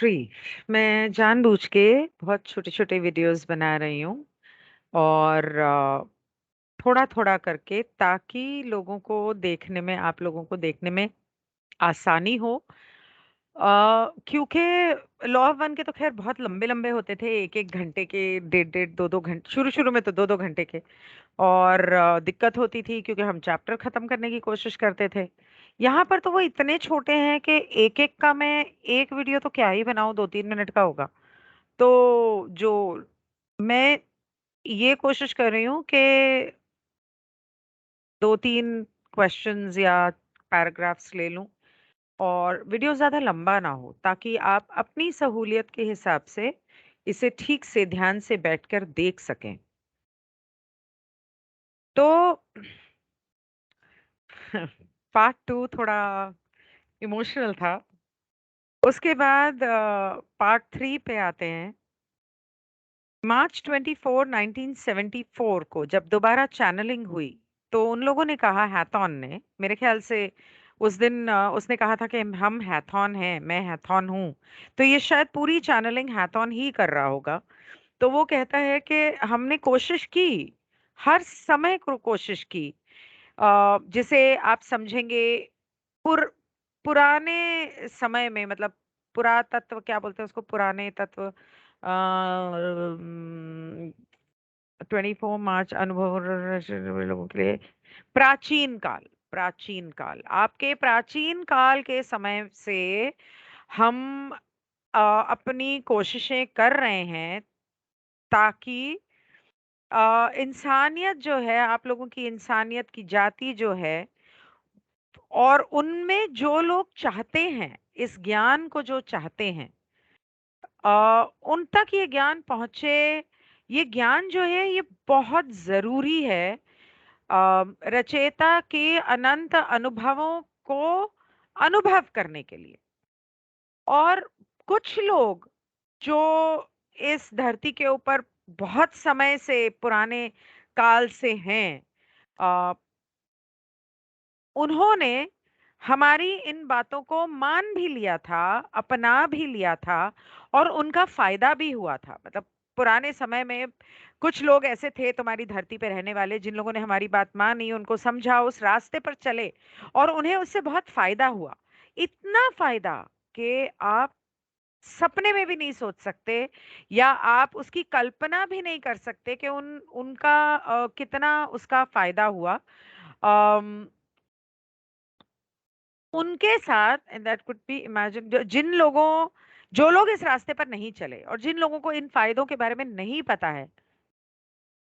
श्री, मैं जानबूझ के बहुत छोटे-छोटे वीडियोस बना रही हूँ और थोड़ा-थोड़ा करके ताकि लोगों को देखने में आप लोगों को देखने में आसानी हो। क्योंकि लॉ ऑफ वन के तो ख़ैर बहुत लंबे-लंबे होते थे, 1-1 घंटे के, डेढ़-डेढ़, 2-2 घंटे शुरू-शुरू में तो 2-2 घंटे के और दिक्कत होती थी क्योंकि हम चैप्टर ख़त्म करने की कोशिश करते थे। यहाँ पर तो वो इतने छोटे हैं कि एक-एक का मैं 1 वीडियो तो क्या ही बनाऊँ, 2-3 मिनट का होगा। तो जो मैं ये कोशिश कर रही हूँ कि 2-3 क्वेश्चंस या पैराग्राफ्स ले लूँ और वीडियो ज़्यादा लंबा ना हो ताकि आप अपनी सहूलियत के हिसाब से इसे ठीक से ध्यान से बैठकर देख सकें। तो पार्ट 2 थोड़ा इमोशनल था। उसके बाद पार्ट 3 पे आते हैं। मार्च 24, 1974 को जब दोबारा चैनलिंग हुई, तो उन लोगों ने कहा हैथॉन ने, मेरे ख़्याल से उस दिन उसने कहा था कि हम हैथॉन हैं, मैं हैथॉन हूँ। तो ये शायद पूरी चैनलिंग हैथॉन ही कर रहा होगा। तो वो कहता है कि हमने कोशिश की, हर समय कोशिश की। जिसे आप समझेंगे पुर पुराने समय में मतलब पुरातत्व क्या बोलते हैं उसको पुराने तत्व 24 मार्च अनुभव लोगों के लिए प्राचीन काल आपके प्राचीन काल के समय से हम अपनी कोशिशें कर रहे हैं ताकि इंसानियत जो है आप लोगों की इंसानियत की जाति जो है और उनमें जो लोग चाहते हैं इस ज्ञान को जो चाहते हैं उन तक ये ज्ञान पहुंचे। ये ज्ञान जो है ये बहुत जरूरी है रचयिता के अनंत अनुभवों को अनुभव करने के लिए। और कुछ लोग जो इस धरती के ऊपर बहुत समय से पुराने काल से हैं अ, उन्होंने हमारी इन बातों को मान भी लिया था, अपना भी लिया था और उनका फ़ायदा भी हुआ था। मतलब पुराने समय में कुछ लोग ऐसे थे तुम्हारी धरती पे रहने वाले जिन लोगों ने हमारी बात मानी, उनको समझा, उस रास्ते पर चले और उन्हें उससे बहुत फ़ायदा हुआ। इतना फ़ायदा कि आप सपने में भी नहीं सोच सकते या आप उसकी कल्पना भी नहीं कर सकते कि उनका कितना उसका फ़ायदा हुआ। अम उनके साथ and that could be imagine जो लोग इस रास्ते पर नहीं चले और जिन लोगों को इन फायदों के बारे में नहीं पता है,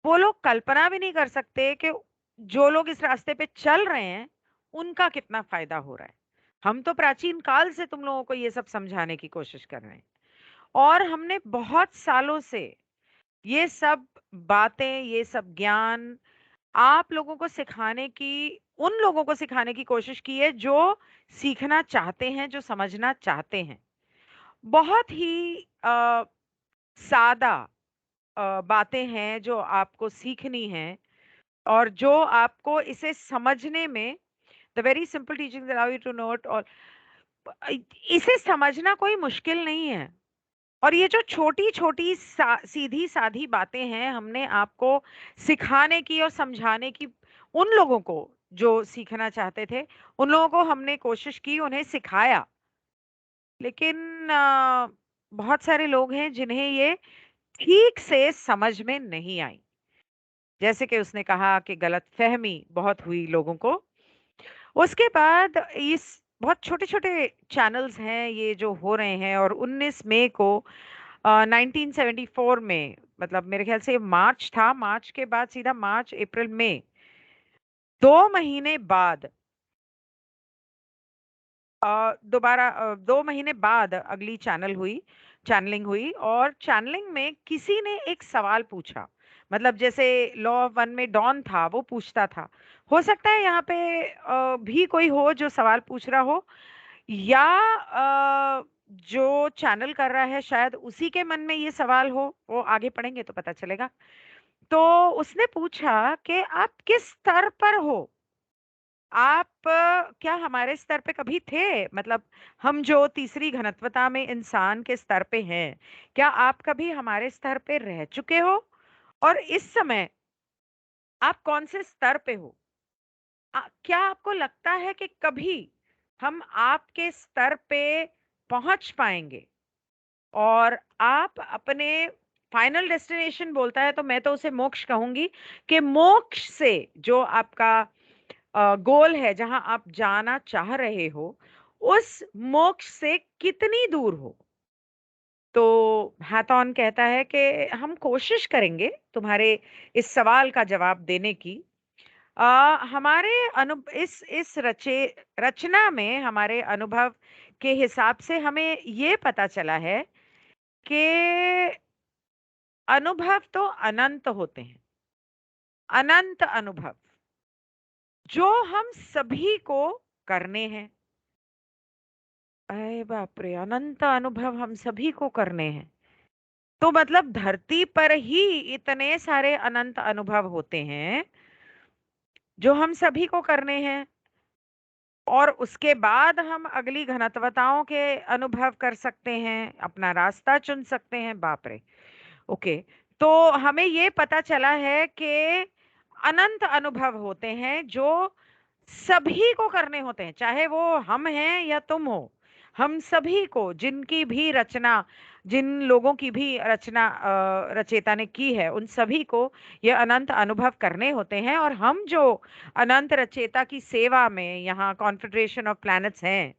वो लोग कल्पना भी नहीं कर सकते कि जो लोग इस रास्ते पे चल रहे हैं, उनका कितना फायदा हो रहा है। हम तो प्राचीन काल से तुम लोगों को ये सब समझाने की कोशिश कर रहे हैं और हमने बहुत सालों से ये सब बातें, ये सब ज्ञान आप लोगों को सिखाने की उन लोगों को सिखाने की कोशिश की है जो सीखना चाहते हैं, जो समझना चाहते हैं। बहुत ही सादा बातें हैं जो आपको सीखनी हैं और जो आपको इसे समझने में the very simple teachings allow you to note और इसे समझना कोई मुश्किल नहीं है। और ये जो छोटी-छोटी सीधी-सादी बातें हैं, हमने आपको सिखाने की और समझाने की उन लोगों को जो सीखना चाहते थे, उन लोगों को हमने कोशिश की, उन्हें सिखाया। लेकिन बहुत सारे लोग हैं जिन्हें ये ठीक से समझ में नहीं आई। जैसे कि उसने कहा कि गलतफ़हमी बहुत हुई लोगों को। उसके बाद इस बहुत छोटे-छोटे चैनल्स हैं ये जो हो रहे हैं और 19 मई को 1974 में मतलब मेरे ख्याल से मार्च था, मार्च के बाद सीधा मार्च, अप्रैल, मई 2 महीने बाद 2 महीने बाद अगली चैनलिंग हुई और चैनलिंग में किसी ने एक सवाल पूछा। मतलब जैसे लॉ ऑफ वन में डॉन था, वो पूछता था। हो सकता है यहाँ पे भी कोई हो जो सवाल पूछ रहा हो या जो चैनल कर रहा है शायद उसी के मन में ये सवाल हो, वो आगे पढ़ेंगे तो पता चलेगा। तो उसने पूछा कि आप किस स्तर पर हो? आप क्या हमारे स्तर पे कभी थे? मतलब हम जो तीसरी घनत्वता में इंसान के स्तर पे हैं, क्या आप कभी हमारे स्तर पे रह चुके हो? और इस समय आप कौन से स्तर पे हो? क्या आपको लगता है कि कभी हम आपके स्तर पे पहुंच पाएंगे? और आप अपने फाइनल डेस्टिनेशन बोलता है तो मैं तो उसे मोक्ष कहूंगी, कि मोक्ष से जो आपका गोल है, जहां आप जाना चाह रहे हो, उस मोक्ष से कितनी दूर हो? तो हैथॉन कहता है कि हम कोशिश करेंगे तुम्हारे इस सवाल का जवाब देने की। हमारे अनु इस रचना में हमारे अनुभव के हिसाब से हमें ये पता चला है कि अनुभव तो अनंत होते हैं, अनंत अनुभव जो हम सभी को करने हैं। अरे बाप रे, अनंत अनुभव हम सभी को करने हैं, तो मतलब धरती पर ही इतने सारे अनंत अनुभव होते हैं जो हम सभी को करने हैं। और उसके बाद हम अगली घनत्वताओं के अनुभव कर सकते हैं, अपना रास्ता चुन सकते हैं। बाप रे। ओके। तो हमें ये पता चला है कि अनंत अनुभव होते हैं जो सभी को करने होते हैं, चाहे वो हम हैं या तुम हो। हम सभी को, जिनकी भी रचना, जिन लोगों की भी रचना रचेता ने की है, उन सभी को ये अनंत अनुभव करने होते हैं। और हम जो अनंत रचेता की सेवा में यहाँ कॉन्फेडरेशन ऑफ प्लैनेट्स हैं,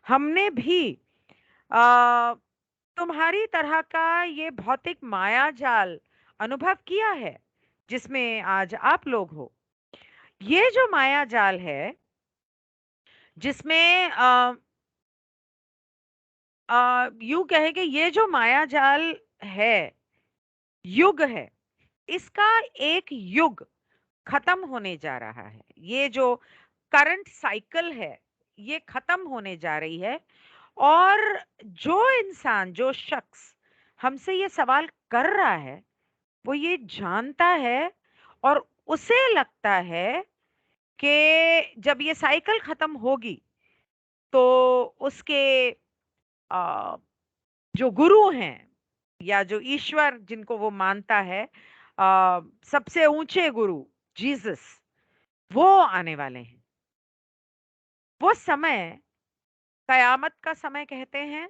हमने भी आ, तुम्हारी तरह का ये भौतिक माया जाल अनुभव किया है, जिसमें आज आप लोग हो। ये जो माया जाल है, जिसमें यूं कहे कि ये जो माया जाल है, युग है, इसका एक युग खत्म होने जा रहा है। ये जो करंट साइकिल है, ये खत्म होने जा रही है। और जो इंसान, जो शख्स हमसे ये सवाल कर रहा है, वो ये जानता है और उसे लगता है कि जब ये साइकिल खत्म होगी तो उसके अ, जो गुरु हैं, या जो ईश्वर जिनको वो मानता है, सबसे ऊंचे गुरु जीसस, वो आने वाले हैं। वो समय कयामत का समय कहते हैं।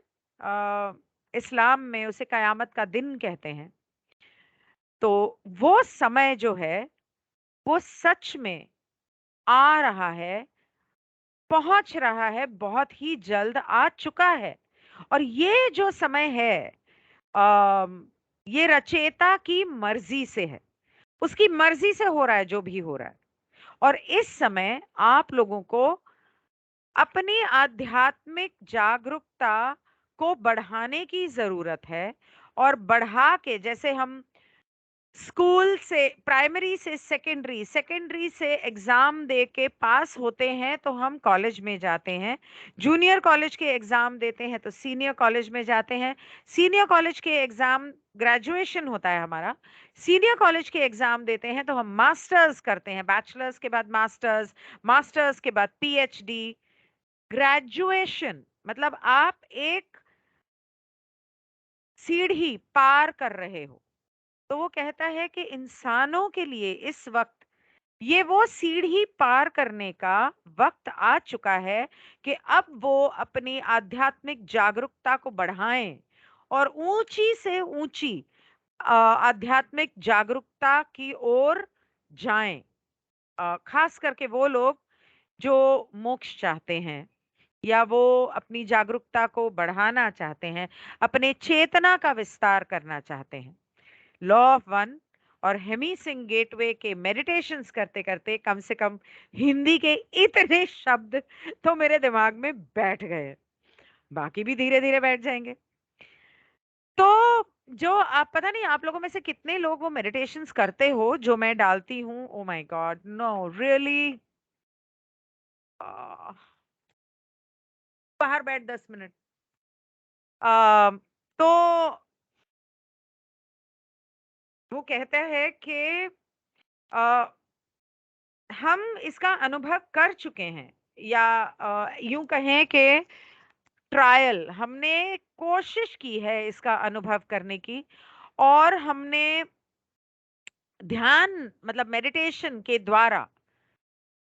इस्लाम में उसे कयामत का दिन कहते हैं। तो वो समय जो है, वो सच में आ रहा है, पहुंच रहा है, बहुत ही जल्द आ चुका है। और ये जो समय है, अम, ये रचेता की मर्जी से है, उसकी मर्जी से हो रहा है जो भी हो रहा है। और इस समय आप लोगों को अपनी आध्यात्मिक जागरूकता को बढ़ाने की जरूरत है। और बढ़ा के, जैसे हम स्कूल से, प्राइमरी से सेकेंडरी, सेकेंडरी से एग्जाम दे के पास होते हैं तो हम कॉलेज में जाते हैं, जूनियर कॉलेज के एग्जाम देते हैं तो सीनियर कॉलेज में जाते हैं, सीनियर कॉलेज के एग्जाम, ग्रेजुएशन होता है हमारा, सीनियर कॉलेज के एग्जाम देते हैं तो हम मास्टर्स करते हैं, बैचलर्स के बाद मास्टर्स, मास्टर्स के बाद पीएचडी, ग्रेजुएशन। मतलब आप एक सीढ़ी पार कर रहे हो। तो वो कहता है कि इंसानों के लिए इस वक्त ये वो सीढ़ी पार करने का वक्त आ चुका है कि अब वो अपनी आध्यात्मिक जागरूकता को बढ़ाएं और ऊंची से ऊंची आध्यात्मिक जागरूकता की ओर जाएं। खास करके वो लोग जो मोक्ष चाहते हैं, या वो अपनी जागरूकता को बढ़ाना चाहते हैं, अपने चेतना का विस्तार करना चाहते हैं। लॉ ऑफ वन और हेमी सिंह गेटवे के मेडिटेशंस करते करते कम से कम हिंदी के इतने शब्द तो मेरे दिमाग में बैठ गए, बाकी भी धीरे धीरे बैठ जाएंगे। तो जो आप, पता नहीं आप लोगों में से कितने लोग वो मेडिटेशंस करते हो जो मैं डालती हूँ। Oh my God, no really. बाहर बैठ 10 मिनट। तो वो कहता है कि हम इसका अनुभव कर चुके हैं, या यूं कहें कि ट्रायल, हमने कोशिश की है इसका अनुभव करने की, और हमने ध्यान मतलब मेडिटेशन के द्वारा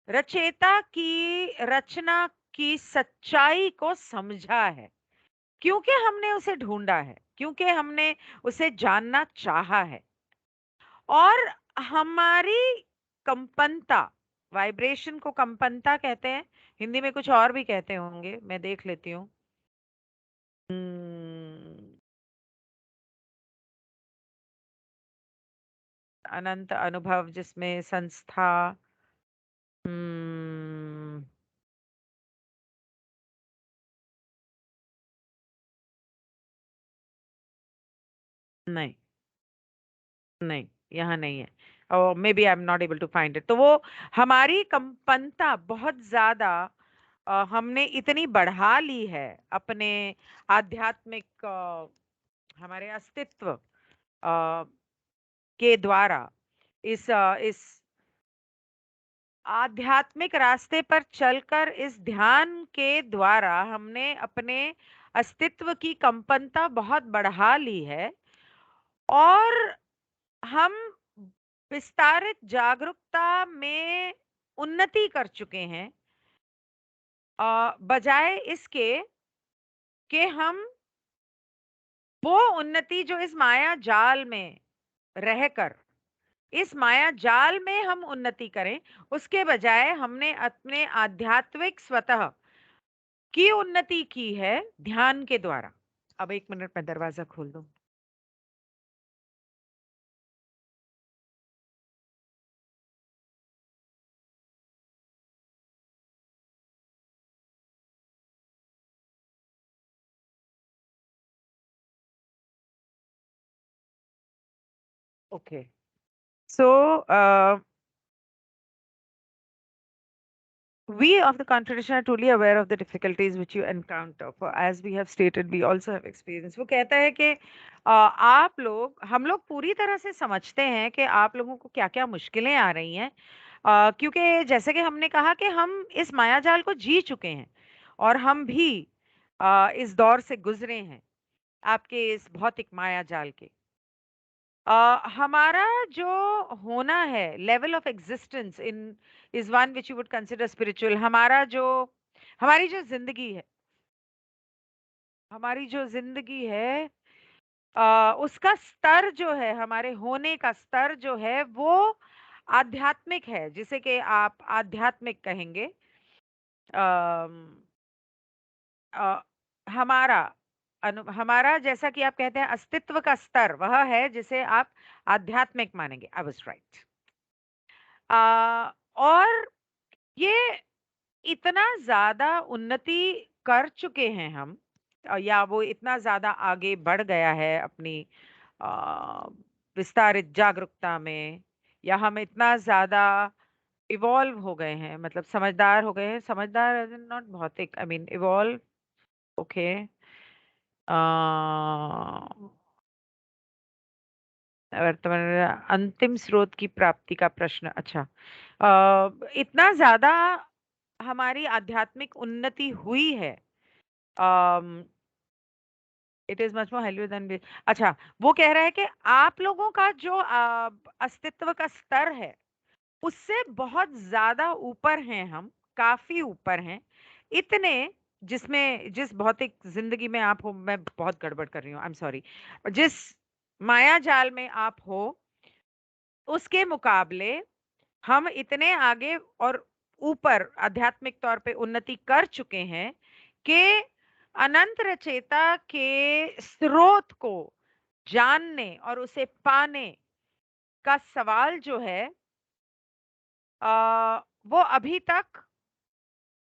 रचयिता की रचना की सच्चाई को समझा है, क्योंकि हमने उसे ढूंढा है, क्योंकि हमने उसे जानना चाहा है। और हमारी कंपनता, वाइब्रेशन को कंपनता कहते हैं, हिंदी में कुछ और भी कहते होंगे, मैं देख लेती हूँ। हम्म, अनंत अनुभव जिसमें संस्था, हम्म, नहीं, नहीं, यहाँ नहीं है, और maybe I am not able to find it. तो वो हमारी कंपनता बहुत ज्यादा हमने इतनी बढ़ा ली है अपने आध्यात्मिक हमारे अस्तित्व के द्वारा, इस आध्यात्मिक रास्ते पर चलकर, इस ध्यान के द्वारा हमने अपने अस्तित्व की कंपनता बहुत बढ़ा ली है, और हम विस्तारित जागरूकता में उन्नति कर चुके हैं, बजाय इसके कि हम वो उन्नति जो इस माया जाल में रहकर, इस माया जाल में हम उन्नति करें, उसके बजाय हमने अपने आध्यात्मिक स्वतः की उन्नति की है ध्यान के द्वारा। अब 1 मिनट में दरवाजा खोल दूं। Okay, so we of the contradiction are truly aware of the difficulties which you encounter, for as we have stated we also have experienced। वो कहता है कि आप लोग, हम लोग पूरी तरह से समझते हैं कि आप लोगों को क्या क्या मुश्किलें आ रही हैं, क्योंकि जैसे कि हमने कहा कि हम इस मायाजाल को जी चुके हैं, और हम भी इस दौर से गुजरे हैं, आपके इस भौतिक मायाजाल के। हमारा जो होना है, level of existence in is one which you would consider spiritual. हमारी जो जिंदगी है, हमारी जो जिंदगी है, उसका स्तर जो है, हमारे होने का स्तर जो है, वो आध्यात्मिक है, जिसे कि आप आध्यात्मिक कहेंगे। अम, अ, हमारा हमारा जैसा कि आप कहते हैं अस्तित्व का स्तर, वह है जिसे आप आध्यात्मिक मानेंगे। I was right. और ये इतना ज्यादा उन्नति कर चुके हैं हम, या वो इतना ज्यादा आगे बढ़ गया है अपनी अ, विस्तारित जागरूकता में, या हम इतना ज्यादा इवॉल्व हो गए हैं, मतलब समझदार हो गए हैं, समझदार नॉट भौतिक, आई मीन इवॉल्व। ओके, वर्तमान अंतिम स्रोत की प्राप्ति का प्रश्न, अच्छा। इतना ज्यादा हमारी आध्यात्मिक उन्नति हुई है, इट इज मच मोर हेल्यूर देन। अच्छा, वो कह रहा है कि आप लोगों का जो अस्तित्व का स्तर है, उससे बहुत ज्यादा ऊपर हैं हम, काफी ऊपर हैं, इतने जिस भौतिक जिंदगी में आप हो, मैं बहुत गड़बड़ कर रही हूँ, आई एम सॉरी, जिस माया जाल में आप हो, उसके मुकाबले हम इतने आगे और ऊपर आध्यात्मिक तौर पे उन्नति कर चुके हैं कि अनंत रचेता के स्रोत को जानने और उसे पाने का सवाल जो है, वो अभी तक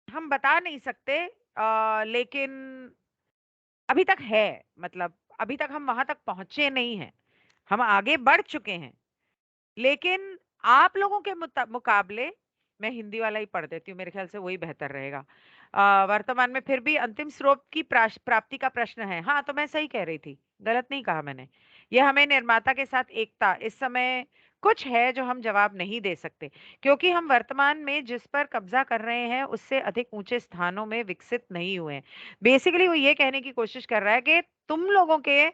हम बता नहीं सकते, लेकिन अभी तक है, मतलब अभी तक हम वहां तक पहुंचे नहीं हैं, हम आगे बढ़ चुके हैं, लेकिन आप लोगों के मुकाबले, मैं हिंदी वाला ही पढ़ देती हूँ, मेरे ख्याल से वही बेहतर रहेगा। वर्तमान में फिर भी अंतिम स्रोत की प्राप्ति का प्रश्न है। हाँ, तो मैं सही कह रही थी, गलत नहीं कहा मैंने। यह हमें निर्माता के साथ एकता, इस समय कुछ है जो हम जवाब नहीं दे सकते, क्योंकि हम वर्तमान में जिस पर कब्जा कर रहे हैं उससे अधिक ऊंचे स्थानों में विकसित नहीं हुए हैं। बेसिकली वो ये कहने की कोशिश कर रहा है कि तुम लोगों के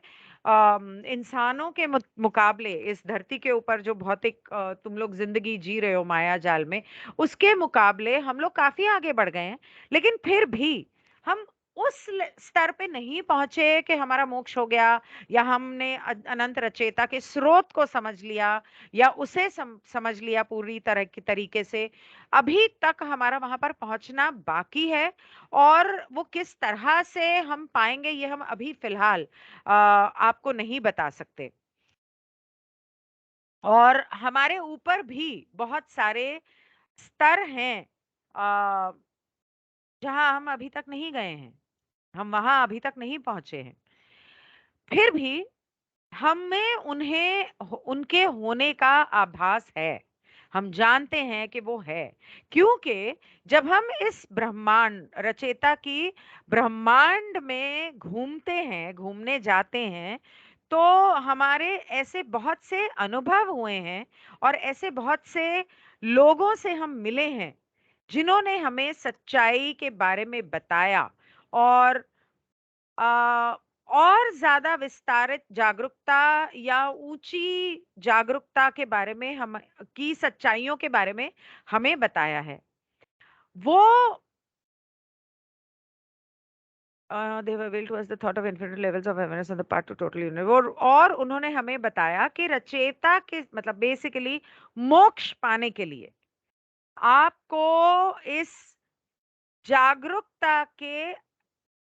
इंसानों के मुकाबले इस धरती के ऊपर जो भौतिक तुम लोग जिंदगी जी रहे हो माया जाल में, उसके मुकाबले हम लोग काफी आगे बढ़ गए हैं। लेकिन फिर भी हम उस स्तर पे नहीं पहुंचे कि हमारा मोक्ष हो गया, या हमने अनंत रचेता के स्रोत को समझ लिया, या उसे समझ लिया पूरी तरह की तरीके से। अभी तक हमारा वहां पर पहुंचना बाकी है, और वो किस तरह से हम पाएंगे ये हम अभी फिलहाल आपको नहीं बता सकते। और हमारे ऊपर भी बहुत सारे स्तर हैं जहां हम अभी तक नहीं गए हैं, हम वहां अभी तक नहीं पहुंचे हैं। फिर भी हमें उनके होने का आभास है, हम जानते हैं कि वो है। क्योंकि जब हम इस ब्रह्मांड रचेता की ब्रह्मांड में घूमते हैं, घूमने जाते हैं, तो हमारे ऐसे बहुत से अनुभव हुए हैं, और ऐसे बहुत से लोगों से हम मिले हैं जिन्होंने हमें सच्चाई के बारे में बताया, और अ, और ज्यादा विस्तारित जागरूकता या ऊंची जागरूकता के बारे में हम की सच्चाइयों के बारे में हमें बताया है। वो they were veiled towards the thought of infinite levels of awareness on the part to total universe, और उन्होंने हमें बताया कि रचेता के मतलब बेसिकली मोक्ष पाने के लिए आपको इस जागरूकता के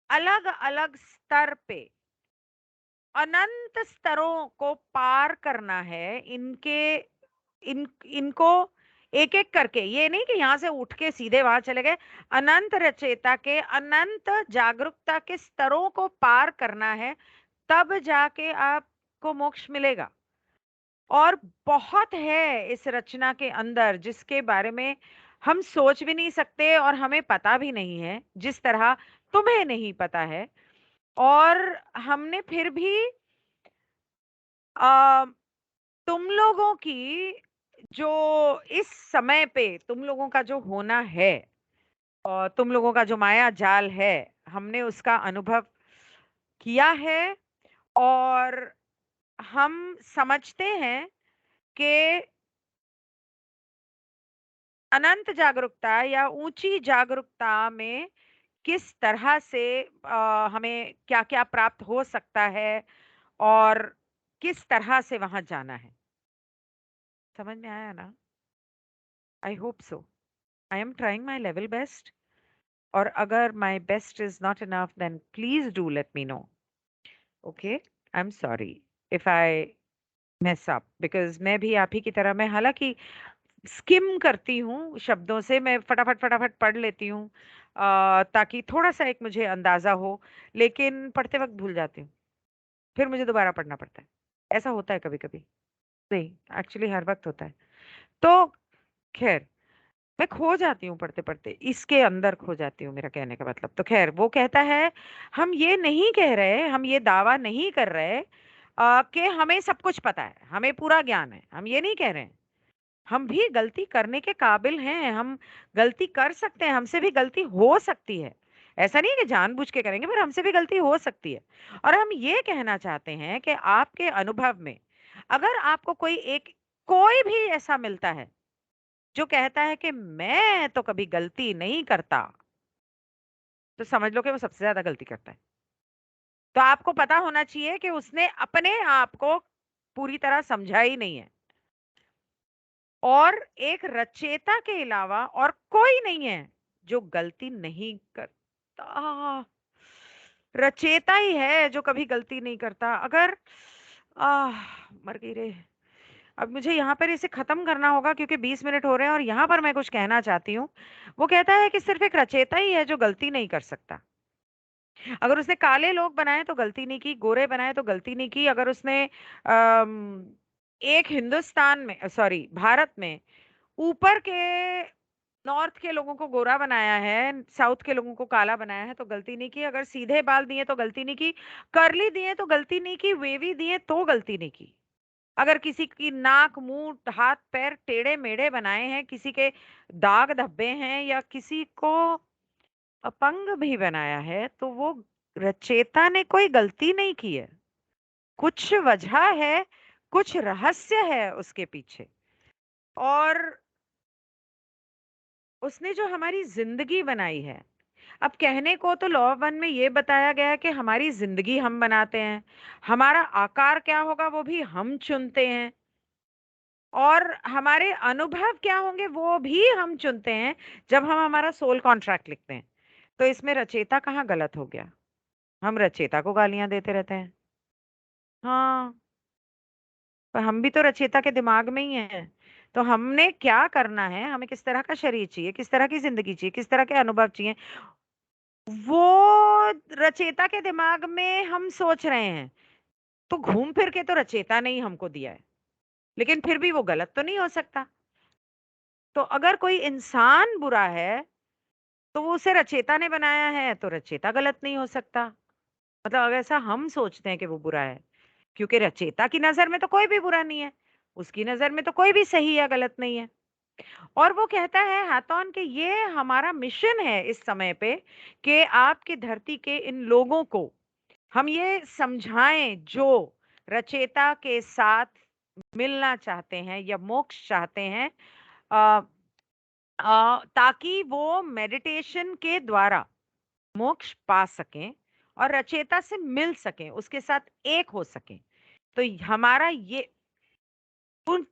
अलग अलग स्तर पे अनंत स्तरों को पार करना है। इनको एक एक करके, ये नहीं कि यहां से उठ के सीधे वहां चले गए। अनंत रचेता के अनंत जागरूकता के स्तरों को पार करना है, तब जाके आपको मोक्ष मिलेगा। और बहुत है इस रचना के अंदर जिसके बारे में हम सोच भी नहीं सकते, और हमें पता भी नहीं है, जिस तरह तुम्हें नहीं पता है। और हमने फिर भी आ, तुम लोगों की जो इस समय पे तुम लोगों का जो होना है, और तुम लोगों का जो माया जाल है, हमने उसका अनुभव किया है। और हम समझते हैं कि अनंत जागरूकता या ऊंची जागरूकता में किस तरह से हमें क्या क्या प्राप्त हो सकता है, और किस तरह से वहां जाना है। समझ में आया ना? I hope so. I am trying my level best, और अगर my best is not enough then please do let me know. Okay, I am sorry if I mess up, because मैं भी आप ही की तरह, मैं हालांकि स्किम करती हूँ शब्दों से, मैं फटाफट फटाफट पढ़ लेती हूँ ताकि थोड़ा सा एक मुझे अंदाजा हो, लेकिन पढ़ते वक्त भूल जाती हूँ, फिर मुझे दोबारा पढ़ना पड़ता है। ऐसा होता है कभी कभी, नहीं एक्चुअली हर वक्त होता है। तो खैर, मैं खो जाती हूँ पढ़ते पढ़ते, इसके अंदर खो जाती हूँ, मेरा कहने का मतलब। तो खैर, वो कहता है हम ये नहीं कह रहे, हम ये दावा नहीं कर रहे कि हमें सब कुछ पता है, हमें पूरा ज्ञान है, हम ये नहीं कह रहे हैं। हम भी गलती करने के काबिल हैं, हम गलती कर सकते हैं, हमसे भी गलती हो सकती है। ऐसा नहीं है कि जानबूझ के करेंगे, पर हमसे भी गलती हो सकती है। और हम ये कहना चाहते हैं कि आपके अनुभव में अगर आपको कोई भी ऐसा मिलता है जो कहता है कि मैं तो कभी गलती नहीं करता, तो समझ लो कि वो सबसे ज्यादा गलती करता है। तो आपको पता होना चाहिए कि उसने अपने आप को पूरी तरह समझा ही नहीं है, और एक रचेता के अलावा और कोई नहीं है जो गलती नहीं करता। रचेता ही है जो कभी गलती नहीं करता। अगर आह मर गई रे। अब मुझे यहाँ पर इसे खत्म करना होगा क्योंकि 20 मिनट हो रहे हैं, और यहाँ पर मैं कुछ कहना चाहती हूँ। वो कहता है कि सिर्फ एक रचेता ही है जो गलती नहीं कर सकता। अगर उसने काले लोग बनाए तो गलती नहीं की, गोरे बनाए तो गलती नहीं की। अगर उसने एक हिंदुस्तान में, सॉरी भारत में, ऊपर के नॉर्थ के लोगों को गोरा बनाया है, साउथ के लोगों को काला बनाया है, तो गलती नहीं की। अगर सीधे बाल दिए तो गलती नहीं की, कर्ली दिए तो गलती नहीं की, वेवी दिए तो गलती नहीं की। अगर किसी की नाक मुंह हाथ पैर टेढ़े मेढ़े बनाए हैं, किसी के दाग धब्बे हैं, या किसी को अपंग भी बनाया है, तो वो रचयिता ने कोई गलती नहीं की है। कुछ वजह है, कुछ रहस्य है उसके पीछे। और उसने जो हमारी जिंदगी बनाई है, अब कहने को तो लॉ ऑफ वन में ये बताया गया है कि हमारी जिंदगी हम बनाते हैं, हमारा आकार क्या होगा वो भी हम चुनते हैं, और हमारे अनुभव क्या होंगे वो भी हम चुनते हैं जब हम हमारा सोल कॉन्ट्रैक्ट लिखते हैं। तो इसमें रचेता कहाँ गलत हो गया? हम रचेता को गालियां देते रहते हैं। हाँ, पर हम भी तो रचेता के दिमाग में ही हैं। तो हमने क्या करना है, हमें किस तरह का शरीर चाहिए, किस तरह की जिंदगी चाहिए, किस तरह के अनुभव चाहिए, वो रचेता के दिमाग में हम सोच रहे हैं। तो घूम फिर के तो रचेता ने ही हमको दिया है, लेकिन फिर भी वो गलत तो नहीं हो सकता। तो अगर कोई इंसान बुरा है, तो वो उसे रचेता ने बनाया है, तो रचेता गलत नहीं हो सकता। मतलब अगर ऐसा हम सोचते हैं कि वो बुरा है, क्योंकि रचेता की नजर में तो कोई भी बुरा नहीं है, उसकी नजर में तो कोई भी सही या गलत नहीं है। और वो कहता है हाथॉन कि ये हमारा मिशन है इस समय पे, कि आपकी धरती के इन लोगों को हम ये समझाएं जो रचेता के साथ मिलना चाहते हैं या मोक्ष चाहते हैं, अ, ताकि वो मेडिटेशन के द्वारा मोक्ष पा सकें और रचेता से मिल सकें, उसके साथ एक हो सकें। तो हमारा ये उन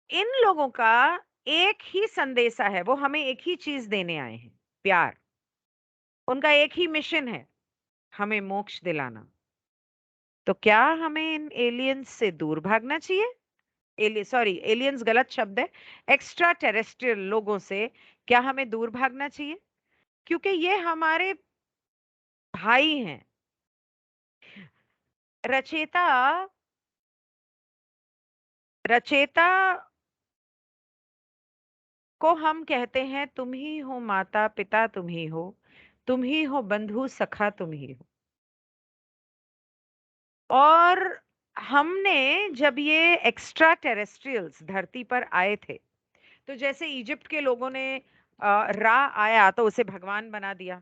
इन लोगों का एक ही संदेशा है, वो हमें एक ही चीज देने आए हैं, प्यार। उनका एक ही मिशन है, हमें मोक्ष दिलाना। तो क्या हमें इन एलियंस से दूर भागना चाहिए? सॉरी, एलियंस गलत शब्द है, एक्स्ट्रा टेरेस्ट्रियल लोगों से क्या हमें दूर भागना चाहिए? क्योंकि ये हमारे भाई हैं। रचेता रचेता को हम कहते हैं, तुम ही हो माता पिता, तुम ही हो बंधु सखा, तुम ही हो। और हमने जब ये एक्स्ट्रा टेरेस्ट्रियल्स धरती पर आए थे, तो जैसे इजिप्ट के लोगों ने रा आया तो उसे भगवान बना दिया।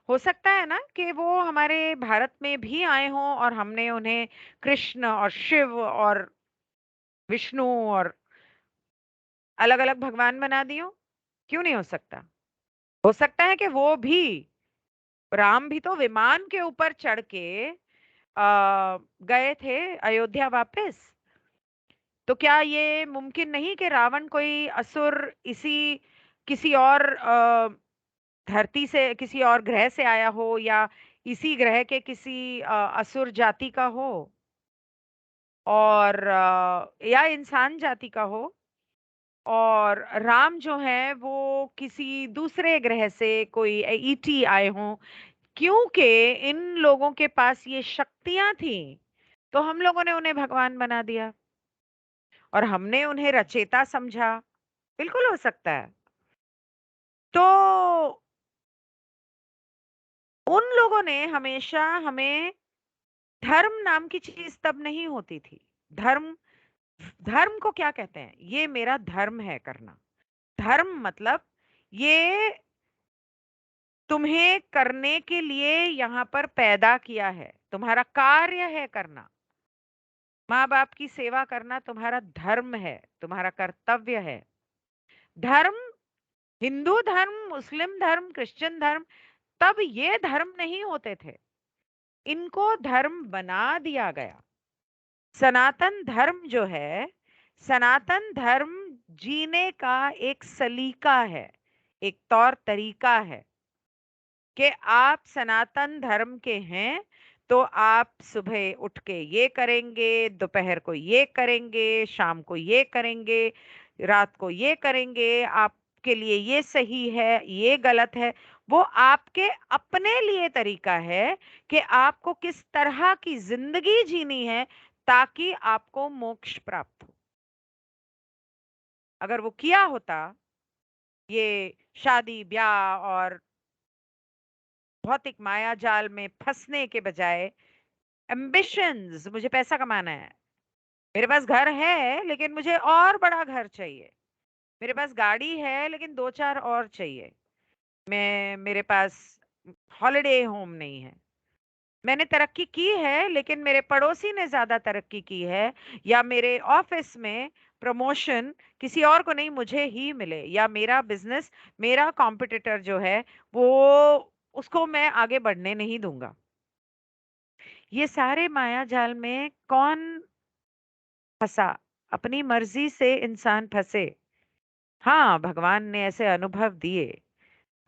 हो सकता है ना कि वो हमारे भारत में भी आए हों और हमने उन्हें कृष्ण और शिव और विष्णु और अलग अलग भगवान बना दियो। क्यों नहीं हो सकता? हो सकता है कि वो भी, राम भी तो विमान के ऊपर चढ़ के गए थे अयोध्या वापस। तो क्या ये मुमकिन नहीं कि रावण कोई असुर इसी किसी और धरती से, किसी और ग्रह से आया हो, या इसी ग्रह के किसी असुर जाति का हो, और या इंसान जाति का हो, और राम जो है वो किसी दूसरे ग्रह से कोई ईटी आए हों। क्योंकि इन लोगों के पास ये शक्तियां थी, तो हम लोगों ने उन्हें भगवान बना दिया और हमने उन्हें रचेता समझा। बिल्कुल हो सकता है। तो उन लोगों ने हमेशा हमें, धर्म नाम की चीज तब नहीं होती थी। धर्म, धर्म को क्या कहते हैं? ये मेरा धर्म है करना। धर्म मतलब ये तुम्हें करने के लिए यहाँ पर पैदा किया है, तुम्हारा कार्य है करना। माँ बाप की सेवा करना तुम्हारा धर्म है, तुम्हारा कर्तव्य है। धर्म, हिंदू धर्म, मुस्लिम धर्म, क्रिश्चियन धर्म, तब ये धर्म नहीं होते थे, इनको धर्म बना दिया गया। सनातन धर्म जो है, सनातन धर्म जीने का एक सलीका है, एक तौर तरीका है, कि आप सनातन धर्म के हैं तो आप सुबह उठ के ये करेंगे, दोपहर को ये करेंगे, शाम को ये करेंगे, रात को ये करेंगे, आपके लिए ये सही है, ये गलत है। वो आपके अपने लिए तरीका है कि आपको किस तरह की जिंदगी जीनी है ताकि आपको मोक्ष प्राप्त हो। अगर वो किया होता, ये शादी ब्याह और भौतिक माया जाल में फंसने के बजाय, एम्बिशंस, मुझे पैसा कमाना है, मेरे पास घर है लेकिन मुझे और बड़ा घर चाहिए। मेरे पास गाड़ी है लेकिन दो चार और चाहिए। मेरे पास हॉलिडे होम नहीं है। मैंने तरक्की की है लेकिन मेरे पड़ोसी ने ज्यादा तरक्की की है, या मेरे ऑफिस में प्रमोशन किसी और को नहीं मुझे ही मिले, या मेरा बिजनेस, मेरा कॉम्पिटिटर जो है वो, उसको मैं आगे बढ़ने नहीं दूंगा। ये सारे माया जाल में कौन फंसा? अपनी मर्जी से इंसान फंसे। हाँ, भगवान ने ऐसे अनुभव दिए,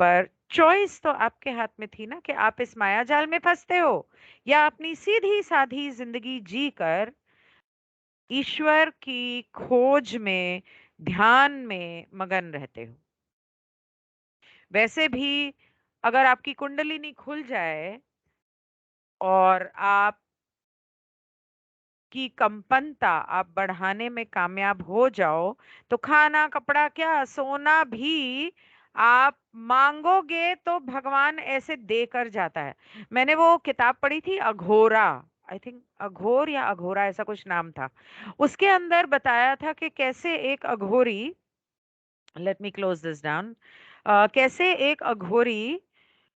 पर चॉइस तो आपके हाथ में थी ना कि आप इस माया जाल में फंसते हो या अपनी सीधी साधी जिंदगी जी कर ईश्वर की खोज में, ध्यान में मगन रहते हो। वैसे भी अगर आपकी कुंडलिनी खुल जाए और आप की कंपनता आप बढ़ाने में कामयाब हो जाओ, तो खाना कपड़ा क्या, सोना भी आप मांगोगे तो भगवान ऐसे देकर जाता है। मैंने वो किताब पढ़ी थी अघोरा, आई थिंक अघोर या अघोरा ऐसा कुछ नाम था। उसके अंदर बताया था कि कैसे एक अघोरी, let me close this down, कैसे एक अघोरी,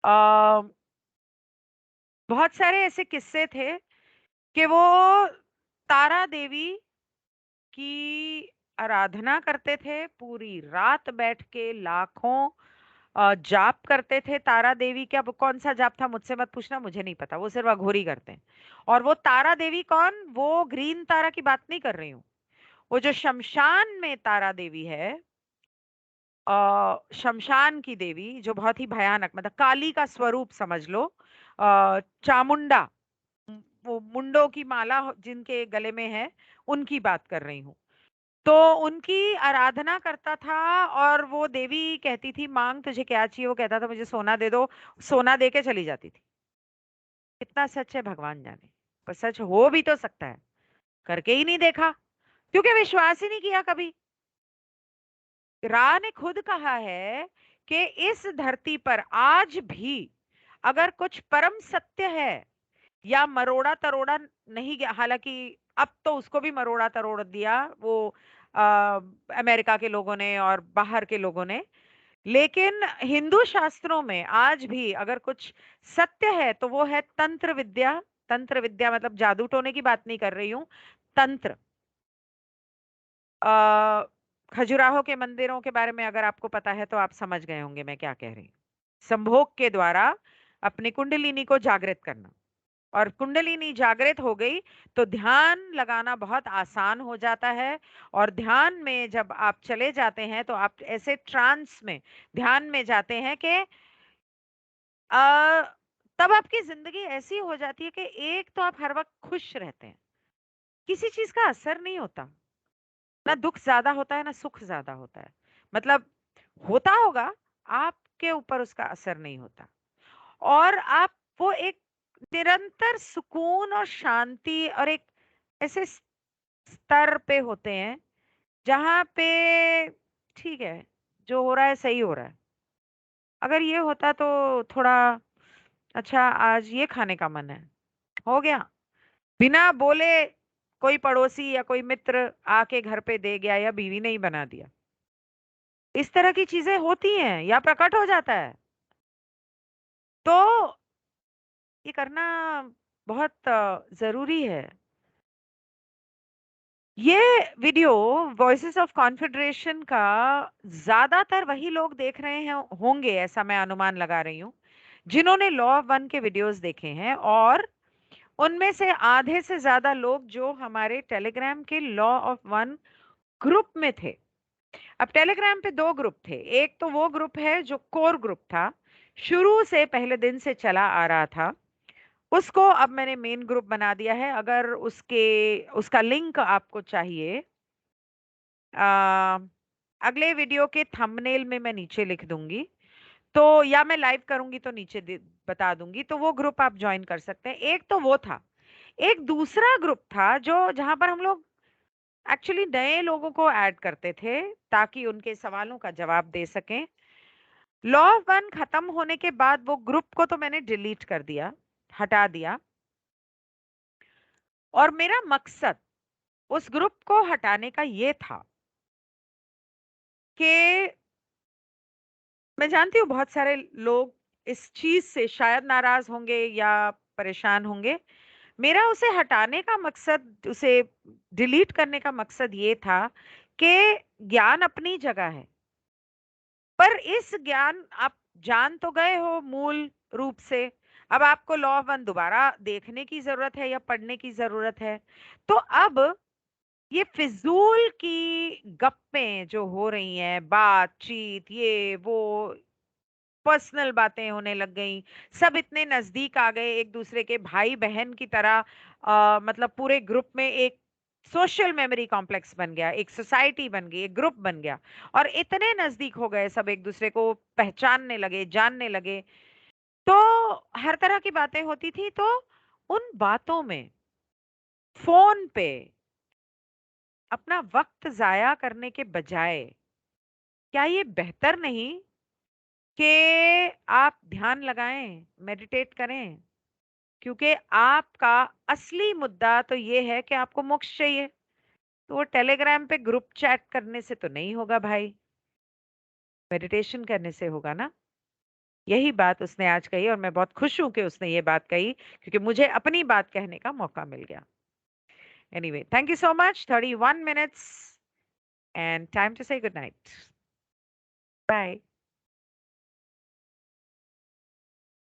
अ, बहुत सारे ऐसे किस्से थे कि वो तारा देवी की आराधना करते थे, पूरी रात बैठ के लाखों जाप करते थे तारा देवी। क्या कौन सा जाप था मुझसे मत पूछना, मुझे नहीं पता, वो सिर्फ अघोरी करते हैं। और वो तारा देवी कौन, वो ग्रीन तारा की बात नहीं कर रही हूँ, वो जो शमशान में तारा देवी है, शमशान की देवी जो बहुत ही भयानक, मतलब काली का स्वरूप समझ लो, चामुंडा, वो मुंडों की माला जिनके गले में है, उनकी बात कर रही हूँ। तो उनकी आराधना करता था, और वो देवी कहती थी मांग तुझे क्या चाहिए, वो कहता था मुझे सोना दे दो, सोना दे के चली जाती थी। कितना सच है भगवान जाने, पर सच हो भी तो सकता है, करके ही नहीं देखा, क्योंकि विश्वास ही नहीं किया कभी। रा ने खुद कहा है कि इस धरती पर आज भी अगर कुछ परम सत्य है, या मरोड़ा तरोड़ा नहीं गया, हालांकि अब तो उसको भी मरोड़ा तरोड़ दिया वो अमेरिका के लोगों ने और बाहर के लोगों ने, लेकिन हिंदू शास्त्रों में आज भी अगर कुछ सत्य है तो वो है तंत्र विद्या। तंत्र विद्या मतलब जादू टोने की बात नहीं कर रही हूँ, तंत्र। अ खजुराहो के मंदिरों के बारे में अगर आपको पता है तो आप समझ गए होंगे मैं क्या कह रही हूँ। संभोग के द्वारा अपनी कुंडलिनी को जागृत करना, और कुंडलिनी जागृत हो गई तो ध्यान लगाना बहुत आसान हो जाता है। और ध्यान में जब आप चले जाते हैं तो आप ऐसे ट्रांस में, ध्यान में जाते हैं कि अ, तब आपकी जिंदगी ऐसी हो जाती है कि एक तो आप हर वक्त खुश रहते हैं, किसी चीज का असर नहीं होता, ना दुख ज्यादा होता है ना सुख ज्यादा होता है, मतलब होता होगा, आपके ऊपर उसका असर नहीं होता। और आप वो एक निरंतर सुकून और शांति और एक ऐसे स्तर पे होते हैं जहां पे ठीक है, जो हो रहा है सही हो रहा है। अगर ये होता तो थोड़ा, अच्छा आज ये खाने का मन है, हो गया, बिना बोले कोई पड़ोसी या कोई मित्र आके घर पे दे गया, या बीवी ने ही बना दिया, इस तरह की चीजें होती हैं या प्रकट हो जाता है। तो ये करना बहुत जरूरी है। ये वीडियो वॉइसेस ऑफ कॉन्फेडरेशन का ज्यादातर वही लोग देख रहे हैं होंगे, ऐसा मैं अनुमान लगा रही हूँ, जिन्होंने लॉ ऑफ वन के वीडियोस देखे हैं, और उनमें से आधे से ज्यादा लोग जो हमारे टेलीग्राम के लॉ ऑफ वन ग्रुप में थे। अब टेलीग्राम पे दो ग्रुप थे, एक तो वो ग्रुप है जो कोर ग्रुप था, शुरू से पहले दिन से चला आ रहा था, उसको अब मैंने मेन ग्रुप बना दिया है। अगर उसका लिंक आपको चाहिए, आ, अगले वीडियो के थंबनेल में मैं नीचे लिख दूंगी, तो या मैं लाइव करूंगी तो नीचे बता दूंगी, तो वो ग्रुप आप ज्वाइन कर सकते हैं। एक तो वो था, एक दूसरा ग्रुप था जो जहां पर हम लोग एक्चुअली नए लोगों को ऐड करते थे ताकि उनके सवालों का जवाब दे सकें। लॉ ऑफ वन खत्म होने के बाद वो ग्रुप को तो मैंने डिलीट कर दिया, हटा दिया। और मेरा मकसद उस ग्रुप को हटाने का ये था कि मैं जानती हूँ बहुत सारे लोग इस चीज से शायद नाराज होंगे या परेशान होंगे। मेरा उसे हटाने का मकसद, उसे डिलीट करने का मकसद ये था कि ज्ञान अपनी जगह है, पर इस ज्ञान आप जान तो गए हो मूल रूप से। अब आपको लॉ ऑफ वन दोबारा देखने की जरूरत है या पढ़ने की जरूरत है। तो अब ये फिजूल की गप्पें जो हो रही हैं, बातचीत, ये वो पर्सनल बातें होने लग गई। सब इतने नजदीक आ गए एक दूसरे के, भाई बहन की तरह। मतलब पूरे ग्रुप में एक सोशल मेमोरी कॉम्प्लेक्स बन गया, एक सोसाइटी बन गई, एक ग्रुप बन गया। और इतने नजदीक हो गए, सब एक दूसरे को पहचानने लगे, जानने लगे। तो हर तरह की बातें होती थी। तो उन बातों में फोन पे अपना वक्त जाया करने के बजाय, क्या ये बेहतर नहीं कि आप ध्यान लगाएं, मेडिटेट करें? क्योंकि आपका असली मुद्दा तो ये है कि आपको मोक्ष चाहिए। तो वो टेलीग्राम पे ग्रुप चैट करने से तो नहीं होगा भाई, मेडिटेशन करने से होगा ना। यही बात उसने आज कही और मैं बहुत खुश हूं कि उसने ये बात कही, क्योंकि मुझे अपनी बात कहने का मौका मिल गया। Anyway, thank you so much. 31 minutes and time to say good night. Bye.